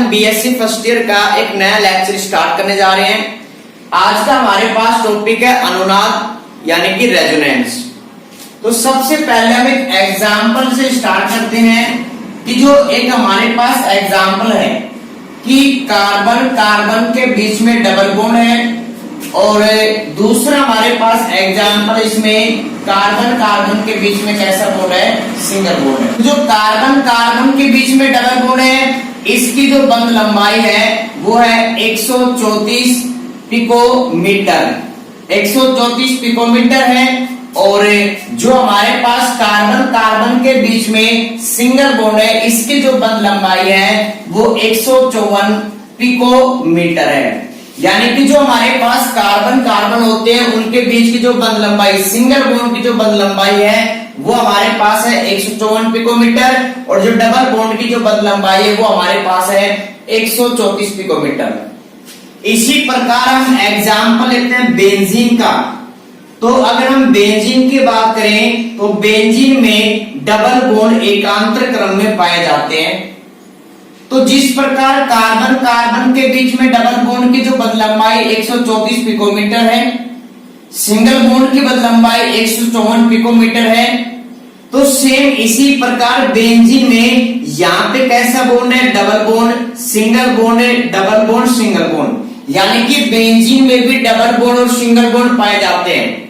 हम BSc first year का एक नया लेक्चर स्टार्ट करने जा रहे हैं। आज का हमारे पास टॉपिक है अनुनाद यानी कि रेजोनेंस। तो सबसे पहले हम एक एग्जांपल से स्टार्ट करते हैं कि जो एक हमारे पास एग्जांपल है कि कार्बन कार्बन के बीच में डबल बॉन्ड है और दूसरा हमारे पास एग्जांपल इसमें कार्बन कार्बन के बीच में कैसा बॉन्ड है, सिंगल बॉन्ड है। जो कार्बन कार्बन के बीच में डबल बॉन्ड है इसकी जो बंध लंबाई है वो है 134 पिकोमीटर, 134 पिकोमीटर है। और जो हमारे पास कार्बन कार्बन के बीच में सिंगल बॉन्ड है इसकी जो बंध लंबाई है वो 154 पिकोमीटर है। यानी कि जो हमारे पास कार्बन कार्बन होते हैं उनके बीच की जो बंध लंबाई, सिंगल बॉन्ड की जो बंध लंबाई है वो हमारे पास है 154 पिकोमीटर और जो डबल बॉन्ड की जो बंध लंबाई है वो हमारे पास है 134 पिकोमीटर। इसी प्रकार हम एग्जांपल लेते हैं बेंजीन का। तो अगर हम बेंजीन की बात करें तो बेंजीन में डबल बॉन्ड एकांतर क्रम में पाए जाते हैं। तो जिस प्रकार कार्बन कार्बन के बीच में डबल बॉन्ड की जो बंध लंबाई 134 पिकोमीटर है, सिंगल बॉन्ड की बंध लंबाई 154 पिकोमीटर है, तो सेम इसी प्रकार बेंजीन में यहाँ पे कैसा बॉन्ड है, डबल बॉन्ड सिंगल बॉन्ड है, डबल बॉन्ड सिंगल बॉन्ड। यानी कि बेंजीन में भी डबल बॉन्ड और सिंगल बॉन्ड पाए जाते हैं।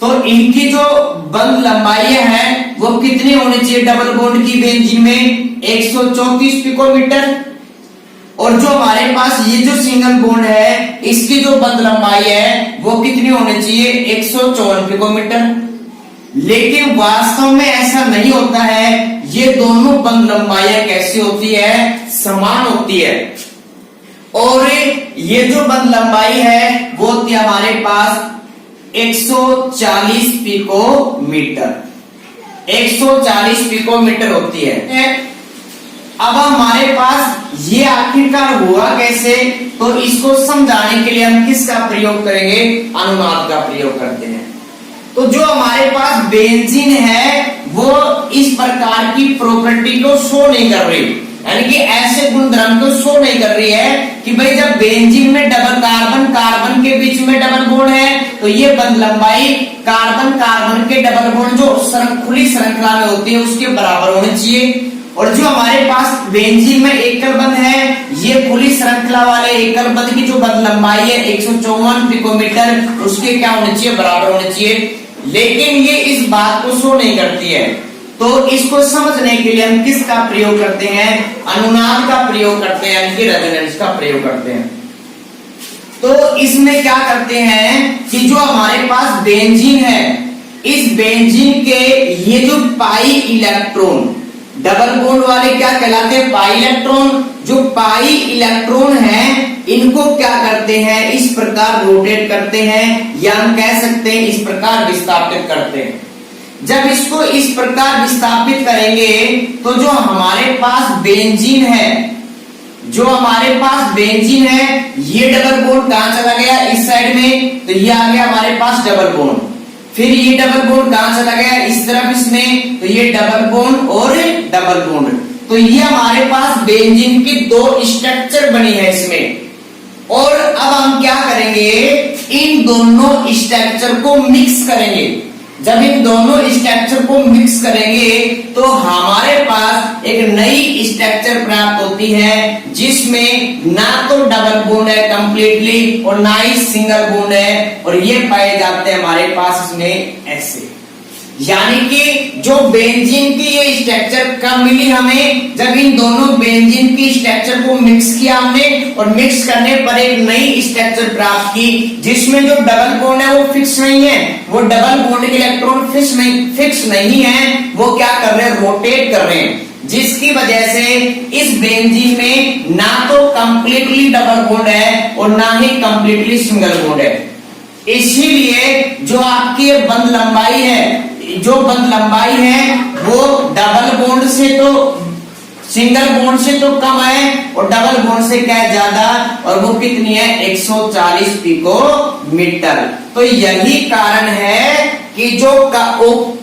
तो इनकी जो बंध लंबाई है वो कितनी होनी चाहिए डबल बॉन्ड की बेंजीन में, 134 पिकोमीटर। और जो हमारे पास ये जो सिंगल बॉन्ड है इसकी जो बंध लंबाई है वो कितनी होनी चाहिए, 154 पिकोमीटर। लेकिन वास्तव में ऐसा नहीं होता है। ये दोनों बंध लंबाइयां कैसी होती है, समान होती है। और ये जो बंध लंबाई है वो होती है हमारे पास 140 पिकोमीटर, 140 पिकोमीटर होती है। अब हमारे पास ये आखिरकार हुआ कैसे, तो इसको समझाने के लिए हम किसका प्रयोग करेंगे, अनुनाद का प्रयोग करते हैं। तो जो हमारे पास बेंजीन है वो इस प्रकार की प्रॉपर्टी को शो नहीं कर रही, यानी कि ऐसे गुणधर्म को शो नहीं कर रही है कि भाई जब बेंजीन में डबल कार्बन कार्बन के बीच में डबल बॉन्ड है तो ये बंध लंबाई कार्बन कार्बन के डबल बॉन्ड जो खुली श्रृंखला में होती है उसके बराबर होनी चाहिए। और जो हमारे पास बेंजीन में एकल बंध है ये खुली श्रृंखला वाले एकल बंध की जो बंध लंबाई है 154 पिकोमीटर, उसके क्या होनी चाहिए, बराबर होनी चाहिए। लेकिन ये इस बात को शो नहीं करती है। तो इसको समझने के लिए हम किसका प्रयोग करते हैं, अनुनाद का प्रयोग करते हैं, यानी कि रेजोनेंस का प्रयोग करते हैं। तो इसमें क्या करते हैं कि जो हमारे पास बेंजीन है इस बेंजीन के ये जो पाई इलेक्ट्रॉन, डबल बॉन्ड वाले क्या कहलाते हैं, पाई इलेक्ट्रॉन। जो पाई इलेक्ट्रॉन है इनको क्या करते हैं, इस प्रकार रोटेट करते हैं या हम कह सकते हैं इस प्रकार विस्थापित करते हैं। जब इसको इस प्रकार विस्थापित करेंगे तो जो हमारे पास बेंजीन है, जो हमारे पास बेंजीन है ये डबल बॉन्ड कहां चला गया, इस साइड में, तो ये आ गया हमारे पास डबल बॉन्ड। फिर ये डबल बॉन्ड कहां चला गया, इस तरफ इसमें, तो ये डबल बॉन्ड और डबल बॉन्ड। तो ये हमारे पास बेंजीन की दो स्ट्रक्चर बनी है इसमें। और अब हम क्या करेंगे, इन दोनों स्ट्रक्चर को मिक्स करेंगे। जब इन दोनों स्ट्रक्चर को मिक्स करेंगे तो हमारे पास एक नई स्ट्रक्चर प्राप्त होती है जिसमें ना तो डबल बॉन्ड है कंप्लीटली और ना ही सिंगल बॉन्ड है, और ये पाए जाते हैं हमारे पास इसमें ऐसे। यानी कि जो बेंजीन की ये स्ट्रक्चर कब मिली हमें, जब इन दोनों बेंजीन की स्ट्रक्चर को मिक्स किया हमने और मिक्स करने पर एक नई स्ट्रक्चर प्राप्त की जिसमें जो डबल बॉन्ड है वो फिक्स नहीं है, वो डबल बॉन्ड के इलेक्ट्रॉन फिक्स नहीं है, वो क्या कर रहे हैं, रोटेट कर रहे हैं। जिसकी वजह से इस बेंजीन में ना तो कंप्लीटली डबल बॉन्ड है और ना ही कंप्लीटली सिंगल बॉन्ड है। इसीलिए जो आपकी बंध लंबाई है, जो बंध लंबाई है वो डबल बॉन्ड से तो सिंगल बॉन्ड से तो कम है और डबल बॉन्ड से क्या है, ज्यादा, और वो कितनी है, 140 पिकोमीटर। तो यही कारण है कि जो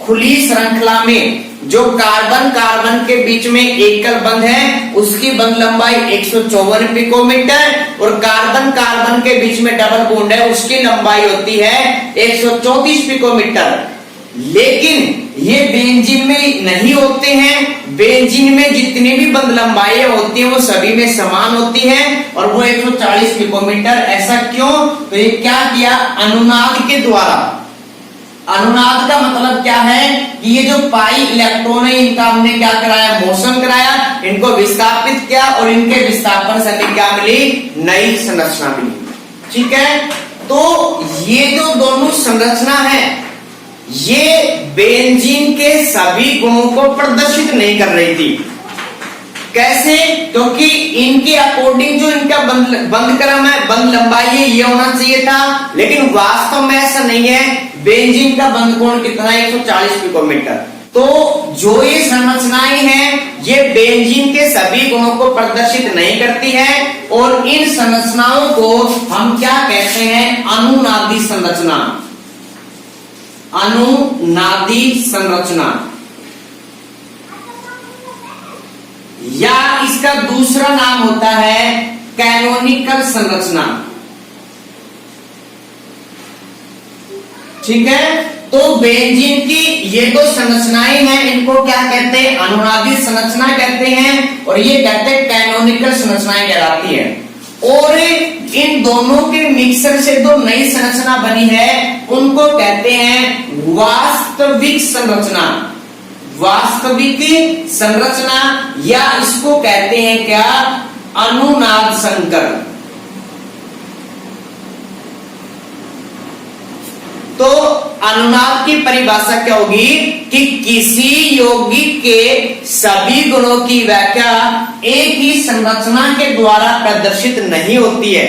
खुली श्रृंखला में जो कार्बन कार्बन के बीच में एकल बंध है उसकी बंध लंबाई 154 पिकोमीटर और कार्बन कार्बन के बीच में डबल बॉन्ड है उसकी लंबाई होती है 134 पिकोमीटर। लेकिन ये बेंजीन में नहीं होते हैं। बेंजीन में जितनी भी बंध लंबाइयां होती हैं वो सभी में समान होती है और वो 140 पिकोमीटर। ऐसा क्यों? तो ये क्या किया अनुनाद के द्वारा। अनुनाद का मतलब क्या है कि ये जो पाई इलेक्ट्रॉन है इनका हमने क्या कराया मोशन कराया, इनको विस्थापित किया और इनके विस्थापन से हमें क्या मिली नई संरचना मिली। ठीक है, तो ये जो दोनों संरचना है ये बेंजीन के सभी गुणों को प्रदर्शित नहीं कर रही थी। कैसे? क्योंकि इनके अकॉर्डिंग जो इनका बंध क्रम है बंध लंबाई है ये होना चाहिए था, लेकिन वास्तव में ऐसा नहीं है। बेंजीन का बंध कोण कितना है 140 पिकोमीटर। तो जो ये संरचनाएं हैं ये बेंजीन के सभी गुणों को प्रदर्शित नहीं करती है और इन संरचनाओं को हम क्या कहते हैं अनुनादी संरचना। अनुनादी संरचना या इसका दूसरा नाम होता है कैनोनिकल संरचना। ठीक है, तो बेंजीन की ये दो संरचनाएं हैं इनको क्या कहते हैं अनुनादी संरचना कहते हैं और ये कहते हैं कैनोनिकल संरचनाएं कहलाती है। और इन दोनों के मिक्सर से दो नई संरचना बनी है उनको कहते हैं वास्तविक संरचना। वास्तविक संरचना या इसको कहते हैं क्या अनुनाद संकर। तो अनुनाद की परिभाषा क्या होगी कि किसी यौगिक के सभी गुणों की व्याख्या एक ही संरचना के द्वारा प्रदर्शित नहीं होती है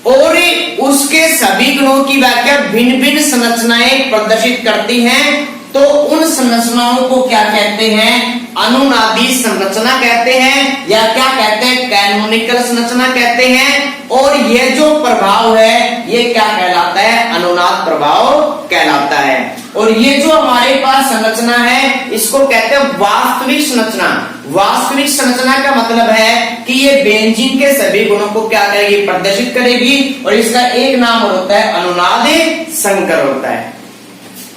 और उसके सभी गुणों की व्याख्या भिन्न भिन्न संरचनाएं प्रदर्शित करती हैं। तो उन संरचनाओं को क्या कहते हैं अनुनादी संरचना कहते हैं या क्या कहते हैं कैनोनिकल संरचना कहते हैं। और यह जो प्रभाव है ये क्या कहलाता है अनुनाद प्रभाव कहलाता है। और ये जो हमारे पास संरचना है इसको कहते हैं वास्तविक संरचना। वास्तविक संरचना का मतलब है कि ये बेंजीन के सभी गुणों को क्या करेगी प्रदर्शित करेगी और इसका एक नाम होता है अनुनाद संकर होता है।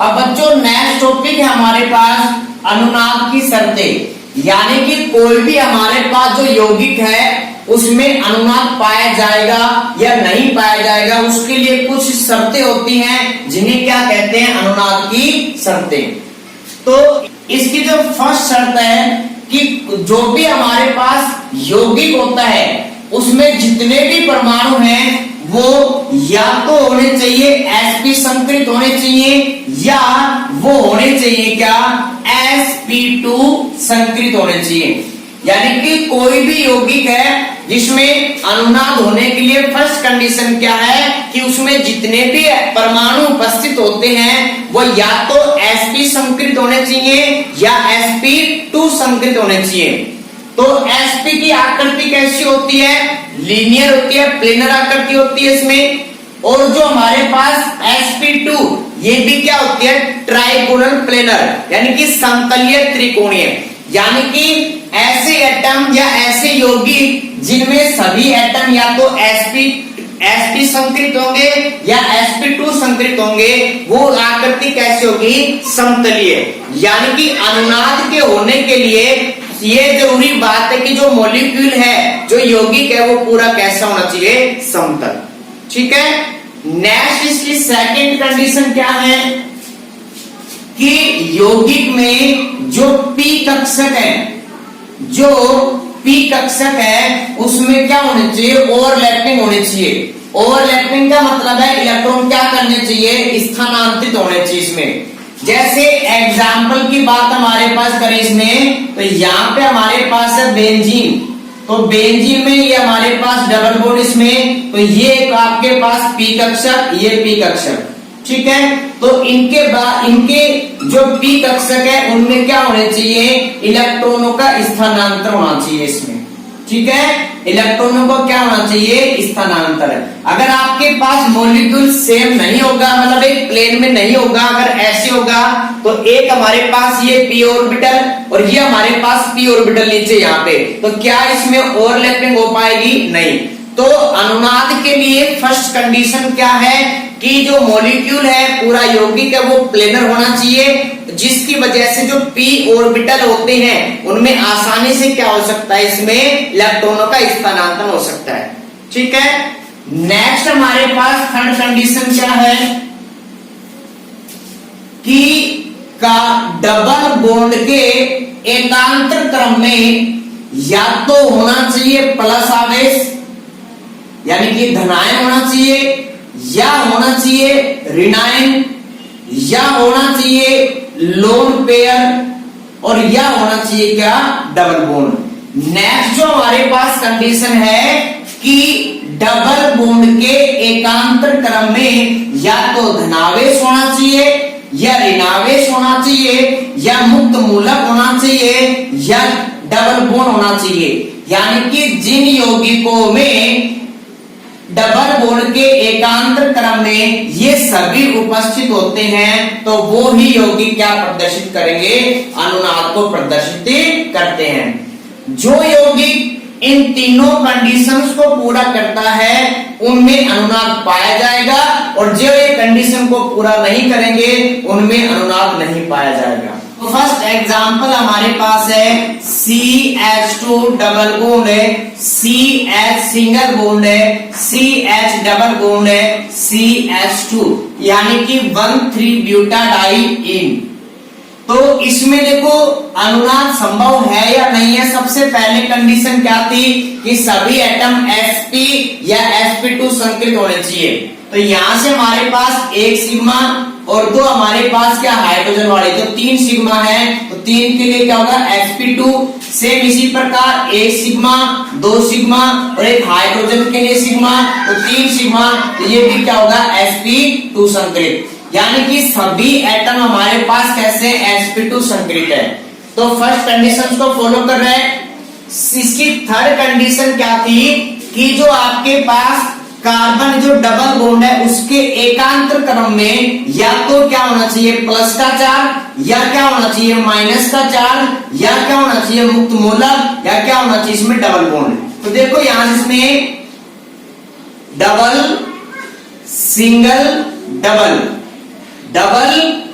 अब बच्चों नेक्स्ट टॉपिक है हमारे पास अनुनाद की शर्तें, यानी कि कोई भी हमारे पास जो यौगिक है उसमें अनुनाद पाया जाएगा या नहीं पाया जाएगा उसके लिए कुछ शर्तें होती हैं जिन्हें क्या कहते हैं अनुनाद की शर्तें। तो इसकी जो फर्स्ट शर्त है कि जो भी हमारे पास यौगिक होता है उसमें जितने भी परमाणु हैं वो या तो होने चाहिए sp संकरित होने चाहिए या वो होने चाहिए क्या sp2 संकरित होने चाहिए। यानी कि कोई भी यौगिक है जिसमें अनुनाद होने के लिए फर्स्ट कंडीशन क्या है कि उसमें जितने भी परमाणु उपस्थित होते हैं वो या तो sp संकरित होने चाहिए या sp2 संकरित होने चाहिए। तो sp की आकृति कैसी होती है लीनियर होती है, प्लेनर आकृति होती है इसमें। और जो हमारे पास sp2 ये भी क्या होती है ट्राइगोनल प्लेनर यानी कि समतलीय त्रिकोणीय। यानी कि ऐसे एटम या ऐसे यौगिक जिनमें सभी एटम या तो sp संकरित होंगे या sp2 संकरित होंगे वो आकृति कैसी होगी समतलीय। यानी कि अनुनाद के होने के लिए ये जरूरी बात है कि जो मॉलिक्यूल है जो यौगिक है वो पूरा कैसा होना चाहिए समतल। ठीक है, नेक्स्ट इसकी सेकंड कंडीशन क्या है कि यौगिक में जो p कक्षक है जो p कक्षक है उसमें क्या होने चाहिए ओवरलैपिंग होने चाहिए। ओवरलैपिंग का मतलब है इलेक्ट्रॉन क्या करने चाहिए स्थानांतरित होने चाहिए इसमें। जैसे एग्जाम्पल की बात हमारे पास करें इसमें तो यहाँ पे हमारे पास है बेंजीन। तो बेंजीन में ये हमारे पास डबल बॉन्ड इसमें तो ये आपके पास p कक्षक ये p कक्षक। ठीक है, तो इनके बाद इनके जो p कक्षक है उनमें क्या होने चाहिए इलेक्ट्रॉनों का स्थानांतर होना चाहिए इसमें। ठीक है, इलेक्ट्रॉनों को क्या होना चाहिए स्थानांतर। अगर आपके पास मॉलिक्यूल सेम नहीं होगा, मतलब एक प्लेन में नहीं होगा, अगर ऐसे होगा तो एक हमारे पास ये p ऑर्बिटल और ये हमारे पास p ऑर्बिटल नीचे यहाँ पे, तो क्या इसमें ओवरलैपिंग हो पाएगी? नहीं। तो अनुनाद के लिए फर्स्ट कंडीशन क्या है कि जो मॉलिक्यूल है पूरा यौगिक है वो प्लेनर होना चाहिए, जिसकी वजह से जो p ऑर्बिटल होते हैं उनमें आसानी से क्या हो सकता है, इसमें इलेक्ट्रॉनों का स्थानांतरण हो सकता है। ठीक है। नेक्स्ट हमारे पास थर्ड कंडीशन क्या है कि का डबल बॉन्ड के एकांतर क्रम में या तो होना चाहिए प्लस आवेश यानी कि धनायन होना चाहिए, या होना चाहिए ऋणायन, या होना चाहिए लोन पेयर, और या होना चाहिए क्या, डबल बॉन्ड। नेक्स्ट जो हमारे पास कंडीशन है कि डबल बॉन्ड के एकांतर क्रम में या तो धनावेश होना चाहिए, या ऋणावेश होना चाहिए, या मुक्त मूलक होना चाहिए, या डबल बॉन्ड होना चाहिए। यानी कि जिन यौगिकों में डबल बॉन्ड के एकांतर क्रम में ये सभी उपस्थित होते हैं तो वो ही यौगिक क्या प्रदर्शित करेंगे, अनुनाद को प्रदर्शित करते हैं। जो यौगिक इन तीनों कंडीशंस को पूरा करता है उनमें अनुनाद पाया जाएगा, और जो ये कंडीशन को पूरा नहीं करेंगे उनमें अनुनाद नहीं पाया जाएगा। तो फर्स्ट एग्जांपल हमारे पास है CH2 डबल बॉन्ड है, CH सिंगल बॉन्ड है, CH डबल बॉन्ड है, CH2 यानी कि 1,3 ब्यूटाडाइईन। तो इसमें देखो अनुनाद संभव है या नहीं है। सबसे पहले कंडीशन क्या थी कि सभी एटम sp या sp2 संकृत होने चाहिए। तो यहां से हमारे पास एक सिग्मा और दो हमारे पास क्या हाइड्रोजन वाले, तो 3 सिग्मा है, तो 3 के लिए क्या होगा sp2। सेम इसी प्रकार एक सिग्मा, 2 सिग्मा और एक हाइड्रोजन के लिए सिग्मा, तो 3 सिग्मा, तो ये भी क्या होगा sp2 संकृत। यानी कि सभी एटम हमारे पास कैसे sp2 संकृत है। तो फर्स्ट कंडीशन को फॉलो कर रहे हैं। इसकी थर्ड कंडीशन क्या थी कि जो आपके पास कार्बन जो डबल बॉन्ड है उसके एकांतर क्रम में या तो क्या होना चाहिए प्लस का चार्ज, या क्या होना चाहिए माइनस का चार्ज, या क्या होना चाहिए मुक्त मूलक, या क्या होना चाहिए इसमें डबल बॉन्ड। तो देखो यहां इसमें double single double, double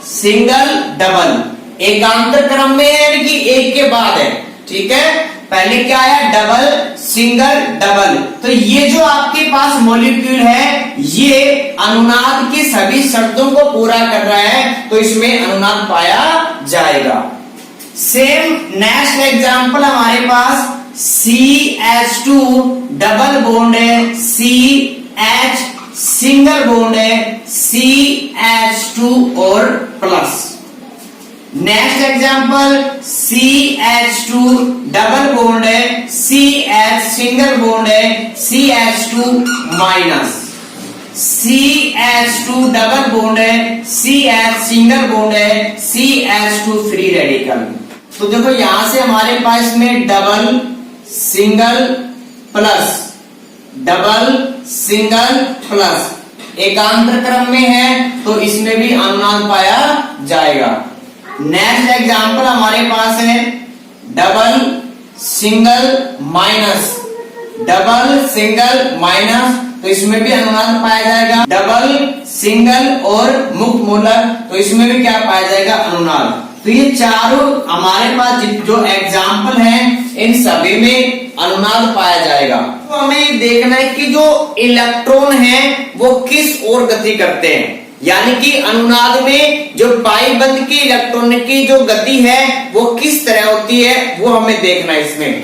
single double एकांतर क्रम में है, यानी कि एक के बाद है। ठीक है। पहले क्या है डबल सिंगल डबल। तो ये जो आपके पास मॉलिक्यूल है ये अनुनाद के सभी शर्तों को पूरा कर रहा है, तो इसमें अनुनाद पाया जाएगा। सेम नेक्स्ट एग्जांपल हमारे पास CH2 डबल बॉन्ड है, CH सिंगल बॉन्ड है, CH2 और plus. Next example CH2 double bond है, CH सिंगल बॉन्ड है, CH2 minus, CH2 double bond है, CH सिंगल बॉन्ड है, CH2 फ्री रेडिकल। तो देखो यहां से हमारे पास में double single plus, double single plus एकांतर क्रम में है, तो इसमें भी अनुनाद पाया जाएगा। नेक्स्ट एग्जांपल हमारे पास है double single minus, double single minus, तो इसमें भी अनुनाद पाया जाएगा। डबल सिंगल और मुक्त मूलक, तो इसमें भी क्या पाया जाएगा अनुनाद। तो ये चारों हमारे पास जो एग्जाम्पल हैं इन सभी में अनुनाद पाया जाएगा। तो हमें देखना है कि जो इलेक्ट्रॉन है वो किस ओर गति करते हैं, यानी कि अनुनाद में जो पाई बंद की इलेक्ट्रॉन की जो गति है वो किस तरह होती है वो हमें देखना है इसमें।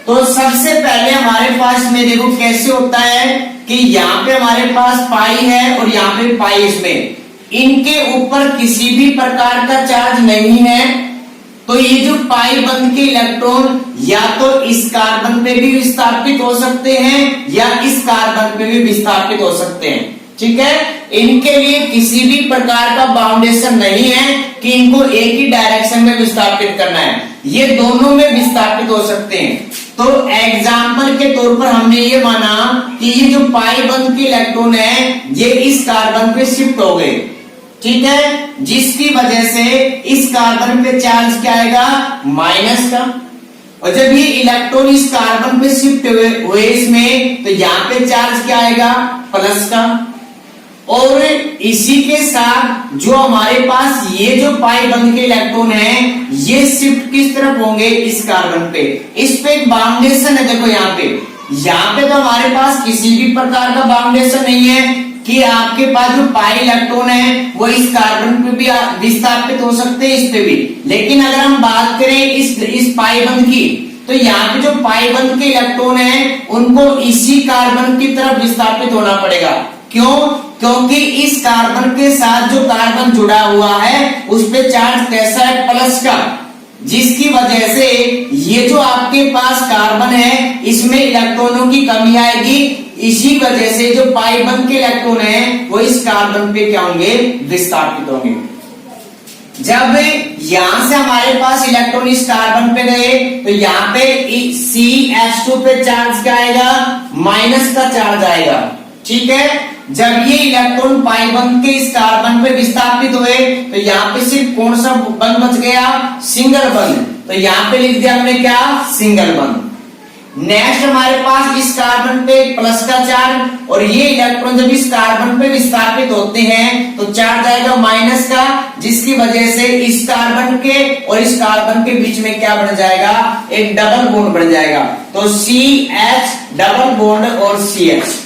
तो सबसे पहले हमारे पास में देखो कैसे होता है कि यहाँ पे हमारे पास पाई है और यहाँ पे पाई, इसमें इनके ऊपर किसी भी प्रकार का चार्ज नहीं है, तो ये जो पाई बंद के इलेक्ट्रॉन या तो इस कार्बन पे भी विस्थापित हो सकते हैं या इस कार्बन पे भी विस्थापित हो सकते हैं। ठीक है। इनके लिए किसी भी प्रकार का बाउंडेशन नहीं है कि इनको एक ही डायरेक्शन में विस्थापित करना है, ये दोनों में विस्थापित हो सकते हैं। तो एग्जाम्पल के तौर पर हमने ये माना कि ये जो पाई बंद के इलेक्ट्रॉन है ये इस कार्बन पे शिफ्ट हो गए, ठीक है, जिसकी वजह से इस कार्बन पे चार्ज क्या आएगा, माइनस का। और जब ये इलेक्ट्रॉन इस कार्बन पे शिफ्ट हुए इसमें, तो यहाँ पे चार्ज क्या आएगा, प्लस का। और इसी के साथ जो हमारे पास ये जो पाई बंद के इलेक्ट्रॉन है ये शिफ्ट किस तरफ होंगे, इस कार्बन पे। इस पे एक बाउंडेशन है, देखो यहाँ पे तो हमारे पास किसी भी प्रकार का बाउंडेशन नहीं है कि आपके पास जो पाई इलेक्ट्रॉन है वो इस कार्बन पे भी विस्थापित हो सकते हैं, इस पे भी। लेकिन अगर हम बात करें इस पाई बंद की, तो यहाँ पे जो पाई बंद के इलेक्ट्रॉन है उनको इसी कार्बन की तरफ विस्थापित होना पड़ेगा। क्यों? क्योंकि इस कार्बन के साथ जो कार्बन जुड़ा हुआ है उस पे चार्ज कैसा है, प्लस का, जिसकी वजह से ये जो आपके पास कार्बन है इसमें इलेक्ट्रॉनों की कमी आएगी। इसी वजह से जो पाई बंद के इलेक्ट्रॉन है वो इस कार्बन पे क्या होंगे, विस्थापित होंगे। जब यहां से हमारे पास इलेक्ट्रॉन इस कार्बन पे गए तो यहाँ पे CH2 पे चार्ज क्या आएगा, माइनस का चार्ज आएगा, ठीक है। जब ये इलेक्ट्रॉन पाई बंद के इस कार्बन पे विस्थापित हुए तो यहाँ पे सिर्फ कौन सा बंद बच गया, सिंगल बंद। तो यहाँ पे लिख दिया हमने क्या, सिंगल बंद। नेक्स्ट हमारे पास इस कार्बन पे प्लस का चार्ज, और ये इलेक्ट्रॉन जब इस कार्बन पे विस्थापित होते हैं तो चार्ज आएगा माइनस का, जिसकी वजह से इस कार्बन के और इस कार्बन के बीच में क्या बन जाएगा, एक डबल बॉन्ड बन जाएगा। तो CH डबल बॉन्ड और CH।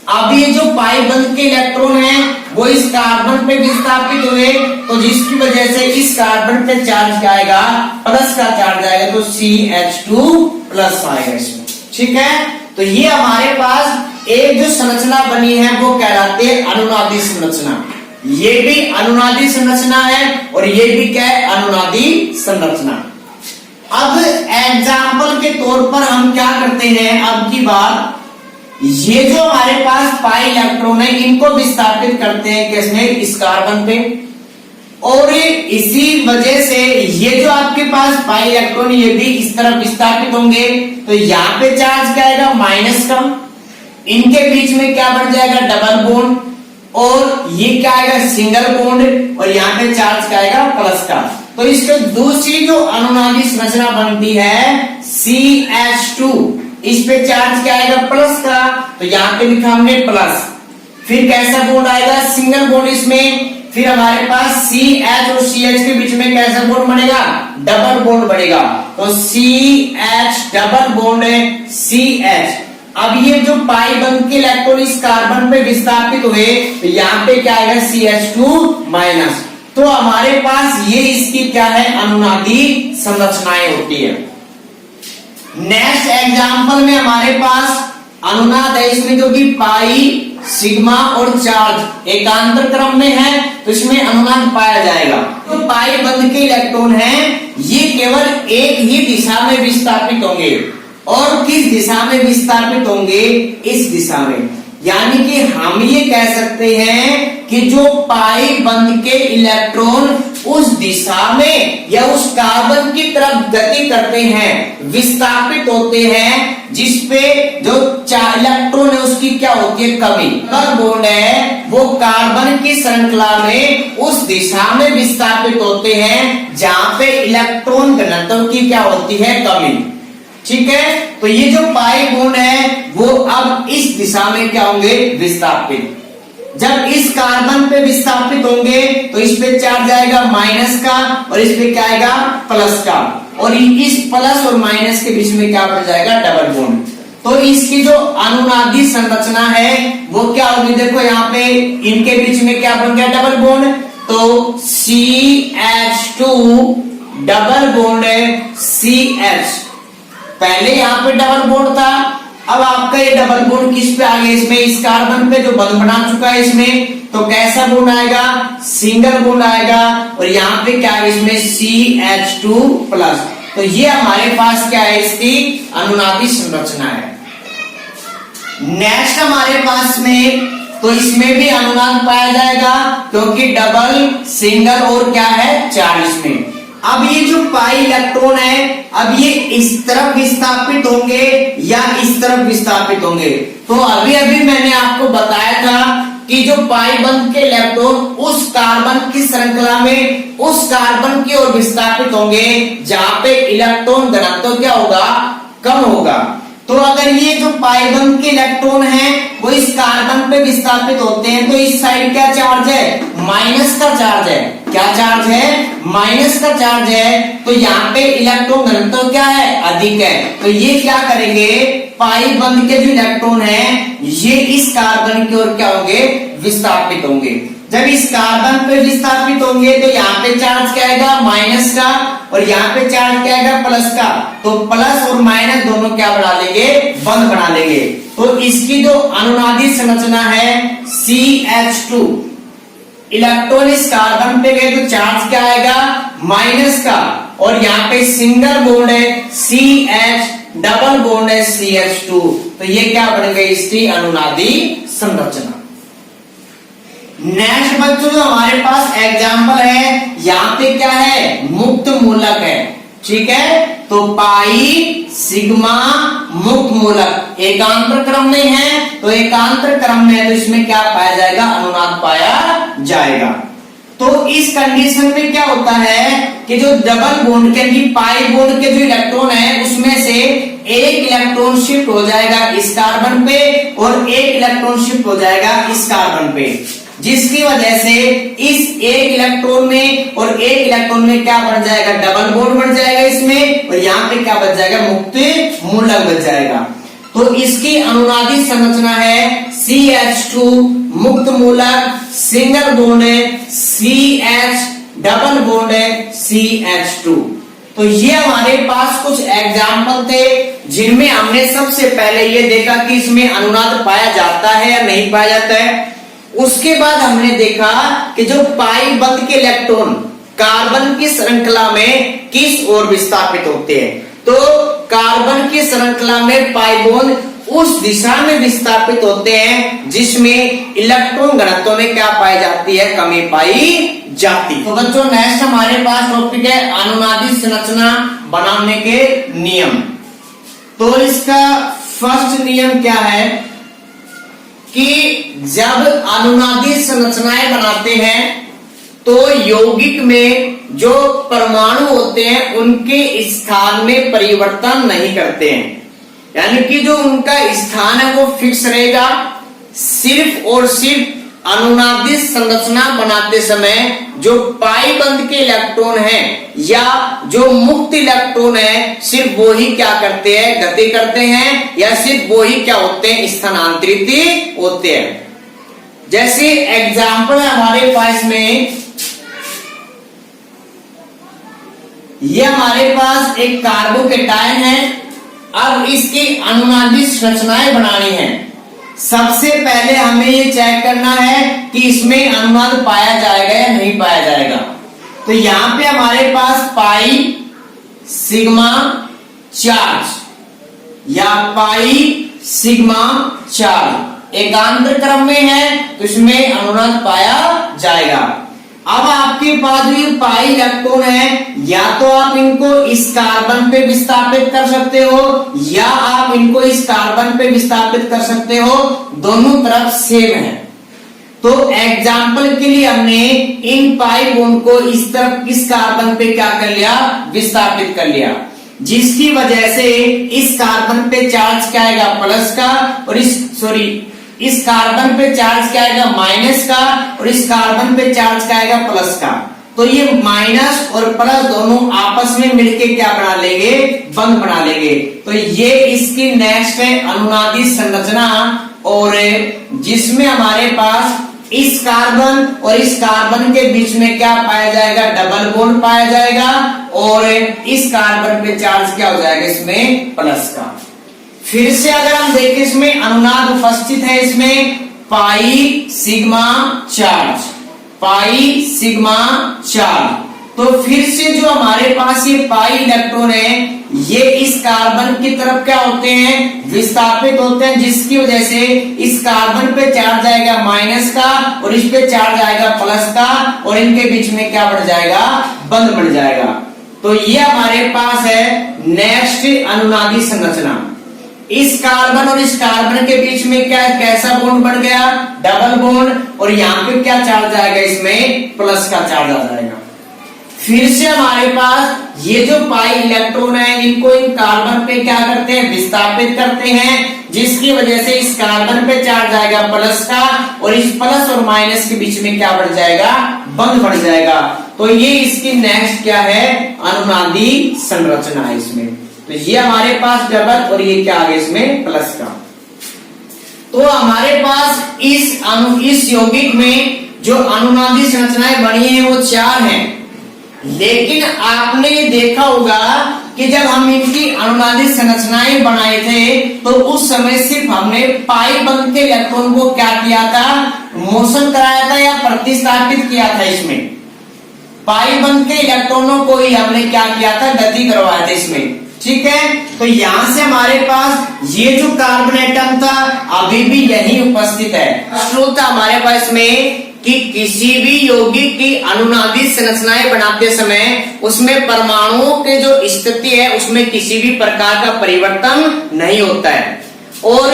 अब ये जो पाई बंद के इलेक्ट्रॉन हैं वो इस कार्बन पे विस्थापित हुए, तो जिसकी वजह से इस कार्बन पे चार्ज क्या आएगा, प्लस का चार्ज आएगा, तो CH2 प्लस आएगा इसमें, ठीक है। तो ये हमारे पास एक जो संरचना बनी है वो कहलाती है अनुनादी संरचना। ये भी अनुनादी संरचना है और ये भी क्या है, अनुनादी संरचना। अब एग्जाम्पल के तौर पर हम क्या करते हैं, अब की बार ये जो हमारे पास पाई इलेक्ट्रॉन है इनको विस्थापित करते हैं किसमें, इस कार्बन पे। और इसी वजह से ये जो आपके पास पाई इलेक्ट्रॉन ये भी इस तरफ विस्थापित होंगे, तो यहाँ पे चार्ज क्या आएगा, माइनस का। इनके बीच में क्या बन जाएगा, डबल बॉन्ड, और ये क्या आएगा, सिंगल बॉन्ड, और यहाँ पे चार्ज क्या आएगा, प्लस का। तो इसके दूसरी जो अनुनादी संरचना बनती है CH2, इस पे चार्ज क्या आएगा, प्लस का, तो यहाँ पे लिखा हमने प्लस। फिर कैसा बॉन्ड आएगा, सिंगल बॉन्ड इसमें। फिर हमारे पास CH और CH के बीच में कैसा बॉन्ड बनेगा, डबल बॉन्ड बनेगा, तो CH डबल बॉन्ड CH। अब ये जो पाई बंद के इलेक्ट्रॉन इस कार्बन पे विस्थापित हुए तो यहाँ पे क्या आएगा, CH2 माइनस। तो हमारे पास ये इसकी क्या है, अनुनादी संरचनाएं होती है। नेक्स्ट एग्जाम्पल में हमारे पास अनुनाद है, इसमें जो कि पाई, सिग्मा और चार्ज एकांतर क्रम में है, तो इसमें अनुनाद पाया जाएगा। तो पाई बंद के इलेक्ट्रॉन हैं ये केवल एक ही दिशा में विस्थापित होंगे, और किस दिशा में विस्थापित होंगे, इस दिशा में। यानी कि हम ये कह सकते हैं कि जो पाई बंद के इलेक्ट्रॉन उस दिशा में या उस कार्बन की तरफ गति करते हैं, विस्थापित होते हैं, जिसपे जो इलेक्ट्रॉन है उसकी क्या होती है, कमी। डबल बॉन्ड है वो कार्बन की श्रृंखला में उस दिशा में विस्थापित होते हैं जहां पे इलेक्ट्रॉन घनत्व की क्या होती है, कमी, ठीक है। तो ये जो पाई बॉन्ड है वो अब इस दिशा में क्या होंगे, विस्थापित। जब इस कार्बन पे विस्थापित होंगे तो इस पे चार्ज आएगा माइनस का, और इस पे क्या आएगा, प्लस का, और इस प्लस और माइनस के बीच में क्या बन जाएगा, डबल बॉन्ड। तो इसकी जो अनुनादी संरचना है वो क्या होगी, देखो यहाँ पे इनके बीच में क्या बन गया, डबल बॉन्ड, तो CH2 डबल बॉन्ड CH। पहले यहाँ पे डबल बॉन्ड था, अब आपका ये डबल बॉन्ड किस पे आ गया, इसमें इस कार्बन पे जो बंध बना चुका है इसमें, तो कैसा बॉन्ड आएगा, सिंगल बॉन्ड आएगा, और यहाँ पे क्या है, इसमें CH2 प्लस। तो ये हमारे पास क्या है, इसकी अनुनादी संरचना है। नेक्स्ट हमारे पास में, तो इसमें भी अनुनाद पाया जाएगा क्योंकि डबल, सिंगल और क्या है, चार इसमें। अब ये जो पाई इलेक्ट्रॉन है, अब ये इस तरफ विस्थापित होंगे या इस तरफ विस्थापित होंगे। तो अभी अभी मैंने आपको बताया था कि जो पाई बंध के इलेक्ट्रॉन उस कार्बन की श्रृंखला में उस कार्बन की ओर विस्थापित होंगे जहां पे इलेक्ट्रॉन घनत्व क्या होगा, कम होगा। तो अगर ये जो पाई बंध के इलेक्ट्रॉन हैं वो इस कार्बन पे विस्थापित होते हैं तो इस साइड क्या चार्ज है, माइनस का चार्ज है। क्या चार्ज है, माइनस का चार्ज है। तो यहाँ पे इलेक्ट्रॉन घनत्व क्या है, अधिक है। तो ये क्या करेंगे, पाई बंध के जो इलेक्ट्रॉन हैं ये इस कार्बन की ओर क्या होंगे, विस्थापित होंगे। जब इस कार्बन पे विस्थापित होंगे तो यहाँ पे चार्ज क्या आएगा, माइनस का, और यहाँ पे चार्ज क्या आएगा, प्लस का। तो प्लस और माइनस दोनों क्या बना लेंगे, बंध बना लेंगे। तो इसकी जो अनुनादी संरचना है CH2, इलेक्ट्रॉन इस कार्बन पे गए तो चार्ज क्या आएगा, माइनस का, और यहाँ पे सिंगल बॉन्ड है CH, डबल बॉन्ड है CH2। तो ये क्या बन गई, इसकी अनुनादी संरचना। नेक्स्ट बच्चों जो हमारे पास एग्जाम्पल है, यहाँ पे क्या है, मुक्त मूलक है। ठीक है, तो पाई सिग्मा मुक्त मूलक एकांतर क्रम में है, तो एकांतर क्रम में तो इसमें क्या पाया जाएगा, अनुनाद पाया जाएगा। तो इस कंडीशन में क्या होता है कि जो डबल बॉन्ड के पाई बॉन्ड के जो इलेक्ट्रॉन है उसमें से एक इलेक्ट्रॉन शिफ्ट हो जाएगा इस कार्बन पे और एक इलेक्ट्रॉन शिफ्ट हो जाएगा इस कार्बन पे, जिसकी वजह से इस एक इलेक्ट्रॉन में और एक इलेक्ट्रॉन में क्या बन जाएगा, डबल बॉन्ड बन जाएगा इसमें, और यहाँ पे क्या बच जाएगा, मुक्त मूलक बच जाएगा। तो इसकी अनुनादी संरचना है CH2 मुक्त मूलक, सिंगल बॉन्ड है CH, डबल बॉन्ड है CH2। तो ये हमारे पास कुछ एग्जाम्पल थे जिनमें हमने सबसे पहले ये देखा कि इसमें अनुनाद पाया जाता है या नहीं पाया जाता है। उसके बाद हमने देखा कि जो पाई बंध के इलेक्ट्रॉन कार्बन की श्रृंखला में किस ओर विस्थापित होते हैं। तो कार्बन की श्रृंखला में पाई बॉन्ड उस दिशा में विस्थापित होते हैं जिसमें इलेक्ट्रॉन घनत्व में क्या पाई जाती है, कमी पाई जाती। तो बच्चों नेक्स्ट हमारे पास टॉपिक है अनुनादी संरचना बनाने के नियम। तो इसका फर्स्ट नियम क्या है कि जब अनुनादी संरचनाएं बनाते हैं तो यौगिक में जो परमाणु होते हैं उनके स्थान में परिवर्तन नहीं करते हैं, यानी कि जो उनका स्थान है वो फिक्स रहेगा। सिर्फ और सिर्फ अनुनादी संरचना बनाते समय जो पाई बंध के इलेक्ट्रॉन हैं या जो मुक्त इलेक्ट्रॉन है सिर्फ वो ही क्या करते हैं, गति करते हैं, या सिर्फ वो ही क्या होते हैं, स्थानांतरित होते हैं। जैसे एग्जाम्पल है हमारे पास में, ये हमारे पास एक कार्बोकेटायन है। अब इसकी अनुनादी संरचनाएं बनानी है। सबसे पहले हमें ये चेक करना है कि इसमें अनुनाद पाया जाएगा या नहीं पाया जाएगा। तो यहां पे हमारे पास पाई सिग्मा चार्ज या पाई सिग्मा चार्ज एकांतर क्रम में है तो इसमें अनुनाद पाया जाएगा। अब आपके पास ये पाई इलेक्ट्रॉन है, या तो आप इनको इस कार्बन पे विस्थापित कर सकते हो या आप इनको इस कार्बन पे विस्थापित कर सकते हो, दोनों तरफ सेम है। तो एग्जाम्पल के लिए हमने इन पाई बॉन्ड को इस तरफ इस कार्बन पे क्या कर लिया, विस्थापित कर लिया, जिसकी वजह से इस कार्बन पे चार्ज क्या आएगा, प्लस का, और इस कार्बन पे चार्ज क्या आएगा, माइनस का, और इस कार्बन पे चार्ज क्या आएगा, प्लस का। तो ये माइनस और प्लस दोनों आपस में मिलके क्या बना लेंगे, बंध बना लेंगे। तो ये इसकी नेक्स्ट है अनुनादी संरचना, और जिसमें हमारे पास इस कार्बन और इस कार्बन के बीच में क्या पाया जाएगा, डबल बॉन्ड पाया जाएगा, और इस कार्बन पे चार्ज क्या हो जाएगा, इसमें प्लस का। फिर से अगर हम देखें इसमें अनुनाद उपस्थित है, इसमें pi sigma charge, pi sigma charge. तो फिर से जो हमारे पास ये पाई इलेक्ट्रॉन है ये इस कार्बन की तरफ क्या होते हैं, विस्थापित होते हैं, जिसकी वजह से इस कार्बन पे चार्ज आएगा माइनस का और इस पे चार्ज आएगा प्लस का, और इनके बीच में क्या बढ़ जाएगा, बंध बढ़ जाएगा। तो ये हमारे पास है नेक्स्ट अनुनादी संरचना। इस कार्बन और इस कार्बन के बीच में क्या कैसा बॉन्ड बन गया, डबल बॉन्ड, और यहाँ पे क्या चार्ज आएगा, इसमें प्लस का चार्ज आ जाएगा। फिर से हमारे पास ये जो पाई इलेक्ट्रॉन है इनको इन कार्बन पे क्या करते हैं, विस्थापित करते हैं, जिसकी वजह से इस कार्बन पे चार्ज आएगा प्लस का, और इस प्लस और माइनस के बीच में क्या बढ़ जाएगा, बंध बढ़ जाएगा। तो ये इसकी नेक्स्ट क्या है, अनुनादी संरचना है इसमें। तो ये हमारे पास डबल और ये क्या आ गया इसमें प्लस का। तो हमारे पास इस यौगिक में जो अनुनादी संरचनाएं बनी है वो 4 हैं, लेकिन आपने ये देखा होगा कि जब हम इनकी अनुनादी संरचनाएं बनाए थे तो उस समय सिर्फ हमने पाई बंध के इलेक्ट्रॉन को क्या किया था, मोशन कराया था या प्रतिस्थापित किया था। इसमें पाई बंध के इलेक्ट्रॉनों को ही हमने क्या किया था, गति करवाया था इसमें, ठीक है। तो यहां से हमारे पास ये जो कार्बन एटम था अभी भी यही उपस्थित है। स्रोत हमारे पास में कि किसी भी यौगिक की अनुनादी संरचनाएं बनाते समय उसमें परमाणुओं के जो स्थिति है उसमें किसी भी प्रकार का परिवर्तन नहीं होता है। और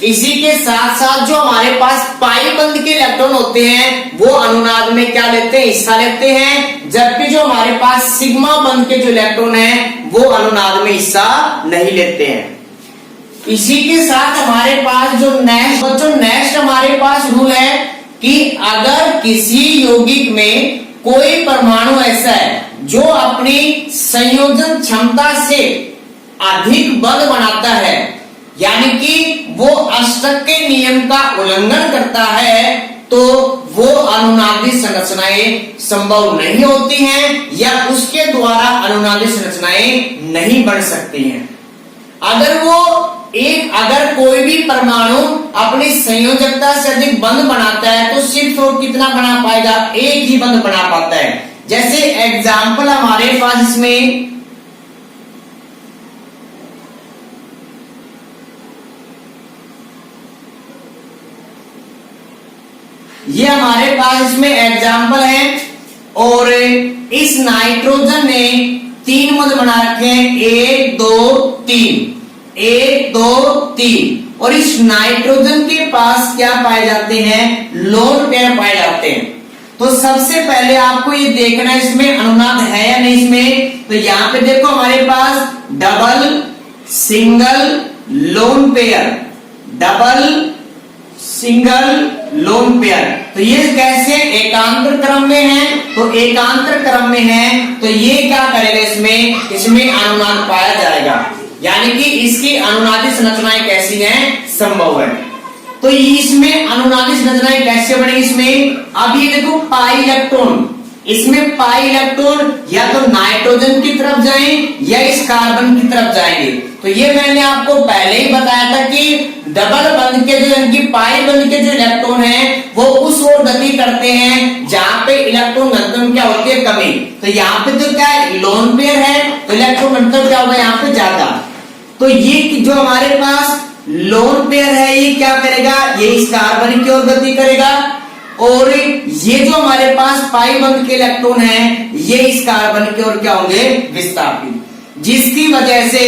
इसी के साथ साथ जो हमारे पास पाई बंध के इलेक्ट्रॉन होते हैं वो अनुनाद में क्या लेते हैं, हिस्सा लेते हैं, जबकि जो हमारे पास सिग्मा बंध के जो इलेक्ट्रॉन है वो अनुनाद में हिस्सा नहीं लेते हैं। इसी के साथ हमारे पास जो नेक्स्ट हमारे पास रूल है कि अगर किसी यौगिक में कोई परमाणु ऐसा है जो अपनी संयोजन क्षमता से अधिक बल बनाता है, यानी कि वो अष्टक के नियम का उल्लंघन करता है, तो वो अनुनादी संरचनाएं संभव नहीं होती हैं या उसके द्वारा अनुनादी संरचनाएं नहीं बन सकती हैं। अगर कोई भी परमाणु अपनी संयोजकता से अधिक बंध बनाता है तो सिर्फ वो कितना बना पाएगा, एक ही बंध बना पाता है। जैसे एग्जाम्पल हमारे पास इसमें ये हमारे पास इसमें एग्जाम्पल है, और इस नाइट्रोजन ने 3 बंध बना रखे हैं, 1 2 3, 1 2 3, और इस नाइट्रोजन के पास क्या पाए जाते हैं, लोन पेयर पाए जाते हैं। तो सबसे पहले आपको ये देखना है इसमें अनुनाद है या नहीं इसमें। तो यहाँ पे देखो हमारे पास double single lone pair, double single lone pair. तो ये कैसे एकांतर क्रम में है, तो एकांतर क्रम में है तो ये क्या करेगा, इसमें अनुनाद पाया जाएगा, यानी कि इसकी अनुनादी संरचनाएं कैसी हैं, संभव है। तो इसमें अनुनादी संरचनाएं कैसे बनेगी इसमें, अब ये देखो पाई इलेक्ट्रॉन, इसमें पाई इलेक्ट्रॉन या तो नाइट्रोजन की तरफ जाएं या इस कार्बन की तरफ जाएंगे। तो ये मैंने आपको पहले ही बताया था कि डबल बंध के जो पाई बंध के जो इलेक्ट्रॉन हैं वो उस ओर गति करते हैं जहां पे इलेक्ट्रॉन घनत्व क्या होती है, कमी। तो यहाँ पे तो क्या है, लोन पेयर है तो इलेक्ट्रॉन घनत्व क्या होगा, यहाँ पे ज्यादा। तो ये जो हमारे पास लोन पेयर है ये क्या करेगा, ये इस कार्बन की ओर गति करेगा, और ये जो हमारे पास पाई बंध के इलेक्ट्रॉन है ये इस कार्बन की ओर क्या होंगे, विस्थापित, जिसकी वजह से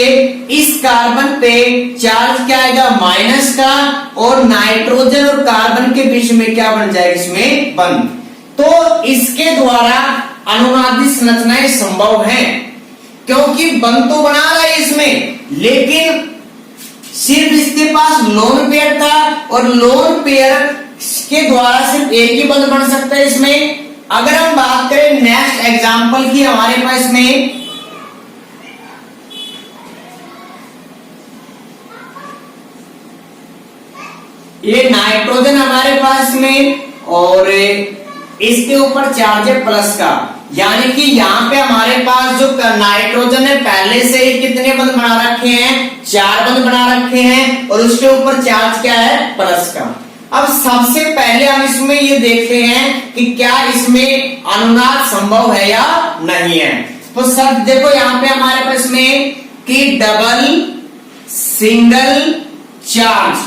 इस कार्बन पे चार्ज क्या आएगा, माइनस का, और नाइट्रोजन और कार्बन के बीच में क्या बन जाएगा, इसमें बंध। तो इसके द्वारा अनुनादी संरचनाएं संभव हैं, क्योंकि बंध तो बना रहा है इसमें, लेकिन सिर्फ इसके पास लोन पेयर था और लोन पेयर के द्वारा सिर्फ एक ही बंध बन सकता है इसमें। अगर हम बात करें नेक्स्ट एग्जांपल की, हमारे पास में ये नाइट्रोजन हमारे पास में, और इसके ऊपर चार्ज है प्लस का, यानी कि यहाँ पे हमारे पास जो नाइट्रोजन है पहले से ही कितने बंध बना रखे हैं, 4 बंध बना रखे हैं, और उसके ऊपर चार्ज क्या है, प्लस का। अब सबसे पहले हम इसमें ये देखते हैं कि क्या इसमें अनुनाद संभव है या नहीं है। तो सब देखो यहाँ पे हमारे पास में कि double single charge,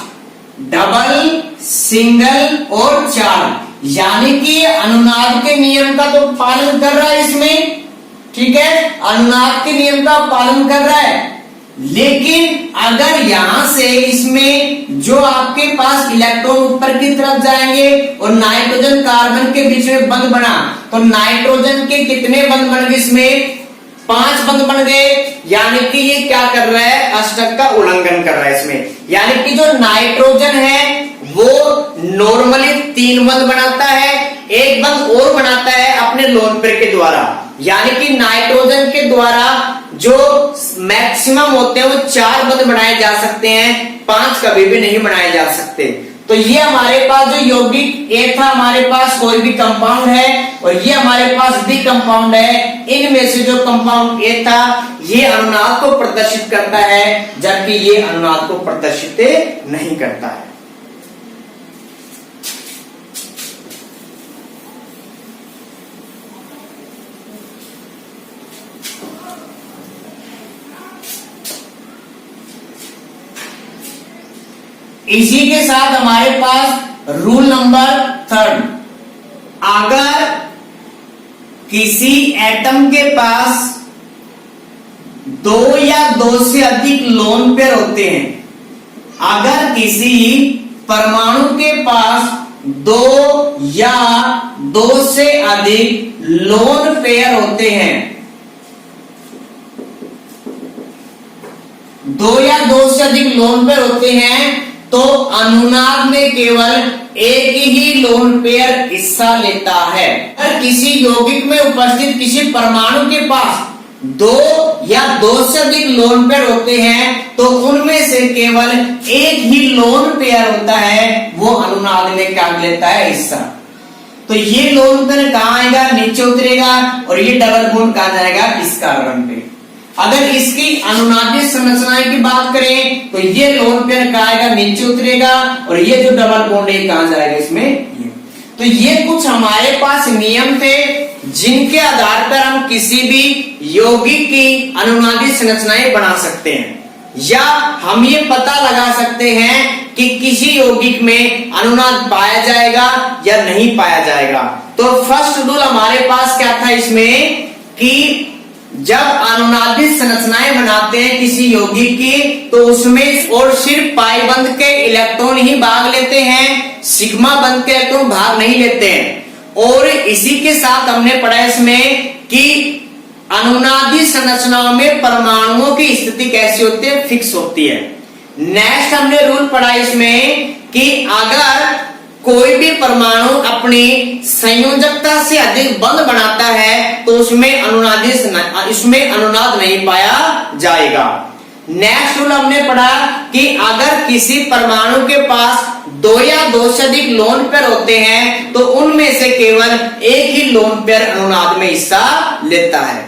double single और चार्ज, यानी कि अनुनाद के नियम का तो पालन कर रहा है इसमें, ठीक है, अनुनाद के नियम का पालन कर रहा है। लेकिन अगर यहां से इसमें जो आपके पास इलेक्ट्रॉन ऊपर की तरफ जाएंगे और नाइट्रोजन कार्बन के बीच में बंध बना, तो नाइट्रोजन के कितने बंध बन गए, इसमें 5 बंध बन गए। यानी कि ये क्या कर रहा है, अष्टक का उल्लंघन कर रहा है इसमें। यानी कि जो नाइट्रोजन है वो नॉर्मली 3 बंध बनाता है, एक बंध और बनाता है अपने लोन पेयर के द्वारा। यानी कि नाइट्रोजन के द्वारा जो मैक्सिमम होते हैं वो 4 बंध बनाए जा सकते हैं, 5 कभी भी नहीं बनाए जा सकते। तो ये हमारे पास जो यौगिक ए था, हमारे पास कोई भी कंपाउंड है, और ये हमारे पास बी कंपाउंड है। इनमें से जो कंपाउंड ए था ये अनुनाद को प्रदर्शित करता है, जबकि ये अनुनाद को प्रदर्शित नहीं करता है। इसी के साथ हमारे पास रूल नंबर 3, अगर किसी एटम के पास 2 या 2 से अधिक लोन पेयर होते हैं, अगर किसी परमाणु के पास 2 या 2 से अधिक लोन पेयर होते हैं, 2 या 2 से अधिक लोन पेयर होते हैं, तो अनुनाद में केवल एक ही लोन पेयर हिस्सा लेता है। अगर किसी यौगिक में उपस्थित किसी परमाणु के पास 2 या 2 से अधिक लोन पेयर होते हैं, तो उनमें से केवल एक ही लोन पेयर होता है, वो अनुनाद में क्या लेता है, हिस्सा। तो ये लोन पेयर कहां आएगा, नीचे उतरेगा, और ये डबल बॉन्ड कहां जाएगा, इस कार्बन पे। अगर इसकी अनुनादी संरचनाएं की बात करें तो ये लोन पेयर कहां आएगा, नीचे उतरेगा, और ये जो डबल बॉन्ड है कहां जाएगा, इसमें। तो ये कुछ हमारे पास नियम थे जिनके आधार पर हम किसी भी यौगिक की अनुनादी संरचनाएं बना सकते हैं, या हम ये पता लगा सकते हैं कि किसी यौगिक में अनुनाद पाया जाएगा या नहीं पाया जाएगा। तो फर्स्ट रूल हमारे पास क्या था इसमें, कि जब अनुनादी संरचनाएं बनाते हैं किसी यौगिक की, तो उसमें और सिर्फ पाई बंध के इलेक्ट्रॉन ही भाग लेते हैं, सिग्मा बंध के इलेक्ट्रॉन भाग नहीं लेते हैं। और इसी के साथ हमने पढ़ा इसमें कि अनुनादी संरचनाओं में परमाणुओं की स्थिति कैसी होती है, फिक्स होती है। नेक्स्ट हमने रूल पढ़ा इसमें कि अगर कोई भी परमाणु अपनी संयोजकता से अधिक बंध बनाता है तो उसमें अनुनाद नहीं पाया जाएगा। नेक्स्ट रूल हमने पढ़ा कि अगर किसी परमाणु के पास 2 या 2 से अधिक लोन पेयर होते हैं, तो उनमें से केवल एक ही लोन पेयर अनुनाद में हिस्सा लेता है।